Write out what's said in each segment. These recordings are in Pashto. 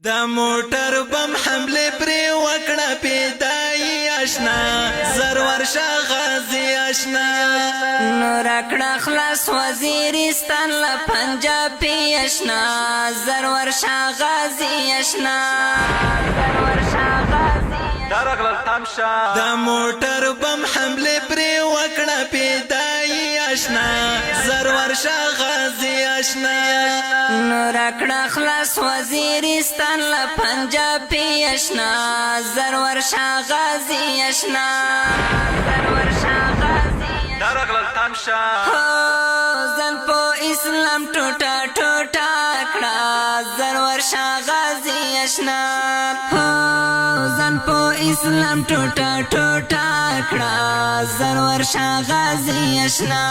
دا موټر بم حمله پرې وکړه پیدایي آشنا زرور شاه غازی آشنا نور کړه خلاص وزیرستان له پنجابي آشنا زرور شاه غازی آشنا زرور شاه غازی درغل تمشا دا موټر بم حمله پرې وکړه پیدایي آشنا زرور شاه غازی آشنا نور کړه خلاص وزیرستان له پنجابي آشنا زرور شاه غازی آشنا زرور شاه غازی درغل تمشا زن په اسلام ټوټه ټوټه کړه زرور شاه غازی آشنا زن په اسلام ټوټه ټوټه کړه زرور شاه غازی آشنا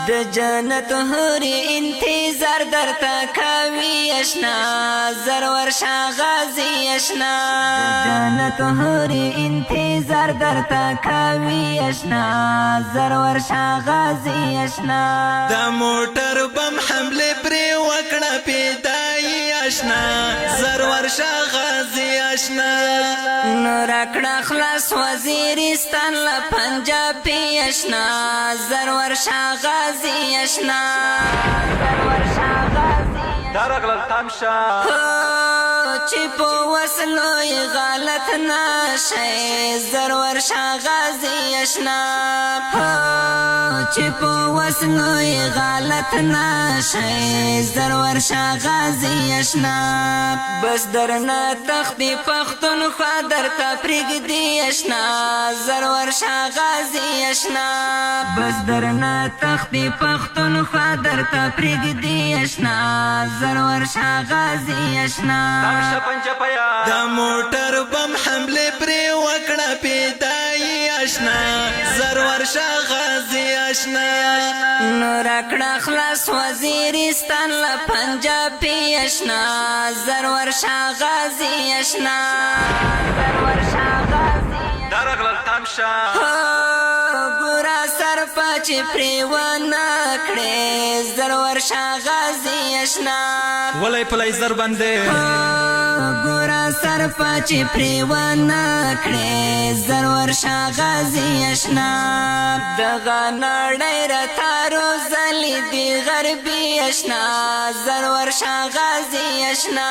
د جنت هوري انتظار درته کوي آشنا زرور شاه غازی آشنا جنت هوري انتظار درته کوي آشنا زرور شاه غازی آشنا دا موټر بم حمله پرې وکړه پیدایي آشنا زرور شاه غازی آشنا نور کړه خلاص وزیرستان له پنجابي آشنا زرور شاه غازی آشنا زرور شاه غازی درغل تمشا چې په وسلو یې غلط نشي زرور شاه غازی آشنا چې په وسلو یې غلط نشي زرور شاه غازی آشنا بس درنه تختی پښتونخوا درته پرېږدي آشنا زرور شاه غازی آشنا بس درنه تختی پښتونخوا درته پرېږدي آشنا زرور شاه غازی آشنا تمشا پنجابیا دا موټر بم حمله پرې وکړه پیدایي آشنا زرور شاه غازی آشنا نور کړه خلاص وزیرستان له پنجابي آشنا زرور شاه غازی آشنا زرور شاه غازی درغل تمشا ګورا سر پچ پریوانا کړې زرور شاه غازی آشنا ولای پلای زر باندې ګورا سر پچ پریوانا کړې زرور شاه غازی آشنا دغه نړۍ را تارو زلی دی غربي آشنا زرور شاه غازی آشنا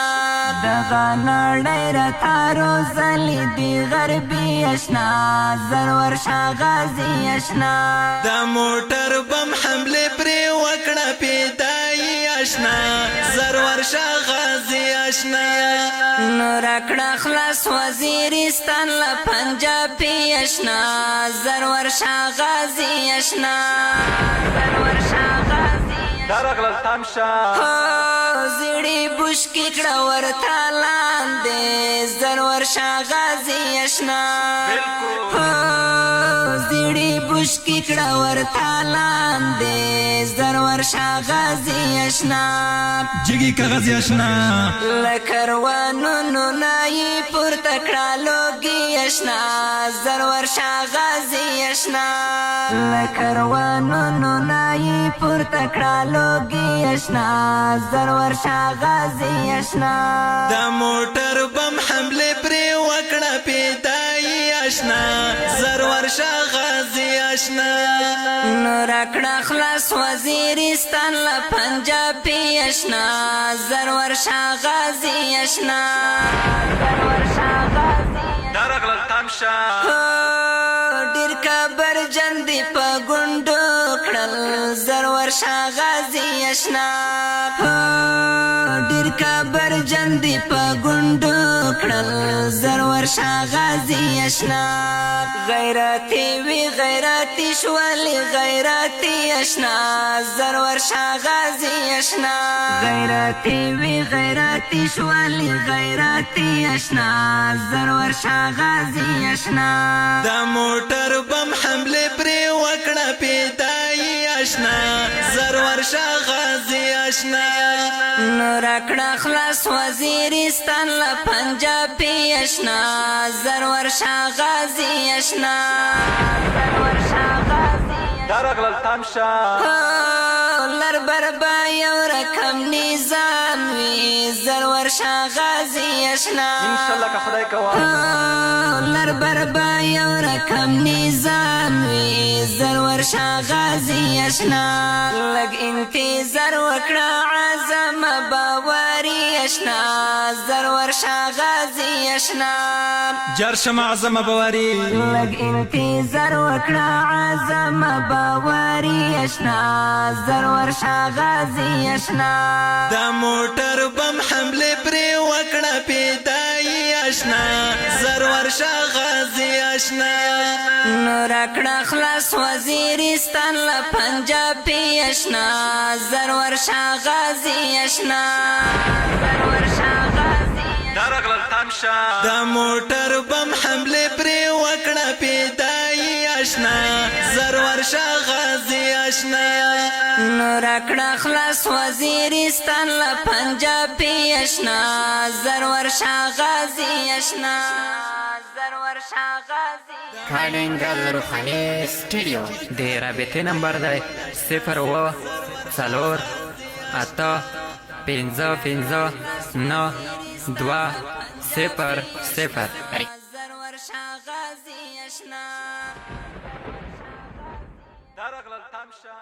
دغه نړۍ را تارو زلی دی غربي آشنا زرور شاه غازی آشنا دا موټر بم حمله پرې وکړه پیدایي آشنا زرور شاه غازی آشنا نور کړه خلاص وزیرستان له پنجابي آشنا زرور شاه غازی آشنا زرور شاه غازی درغل تمشا زړی بشکی کړه ورته لاندې زرور شاه غازی آشنا زړی بشکی کړه ورته لاندې زرور شاه غازی آشنا جګی کاغذ آشنا لکروانو نای پورته کړه لوګي آشنا زرور شاه غازی آشنا لکروانو نای پورته کړه لوګي آشنا زرور شاه غازی آشنا دا موټر بم حمله پرې وکړه پیدایي آشنا زرور شاه غازی آشنا نور کړه خلاص وزیرستان له پنجابي آشنا زرور شاه غازی آشنا زرور شاه غازی درغل تمشا ډیر کبر جندي په ګوندو کړل زرور شاه غازی آشنا ډیر کبر جندي په ګوندو کړل زرور شاه غازی آشنا غیرتی وی غیرتی شوالی غیرتی آشنا زرور شاه غازی آشنا غیرتی وی غیرتی شوالی غیرتی آشنا زرور شاه غازی آشنا دا موټر بم حمله پرې وکړه پیدایي آشنا زرور شاه غازی آشنا نور کړه خلاص وزیرستان له پنجابي آشنا زرور شاه غازی آشنا زرور شاه غازی درغلل تمشا لر بربا یو رقم نظام وی زرور شاه غازی اشنا انشاءالله که خدای کوا لر بربا یو رقم نظام وی زرور شاه غازی اشنا لگ انتظار وکړه عظم باوری اشنا زرور شاه غازی اشنا جرشم عظم بواری لگ انتظار وکړه عظم باوری اشنا زرور شاه غازی اشنا دا موټر بم حمله پرې وکړه پیدای آشنا زرور شاه غازی آشنا نور کړه خلاص وزیرستان له پنجاب اشنا زرور شاه غازی اشنا زرور شاه غازی درغلل تمشا دا موټر بم حمله پرې وکړه پیدای آشنا زرور شاه غازی آشنا نور کړه خلاص وزیرستان له پنجاب اشنا زرور شاه غازی اشنا زرور شاه غازی کالنګل روحاني سټوډیو د رابطې نمبر دی 0 4 8 5 5 9 2 0 0 زرور شاه غازی اشنا درغلل تمشا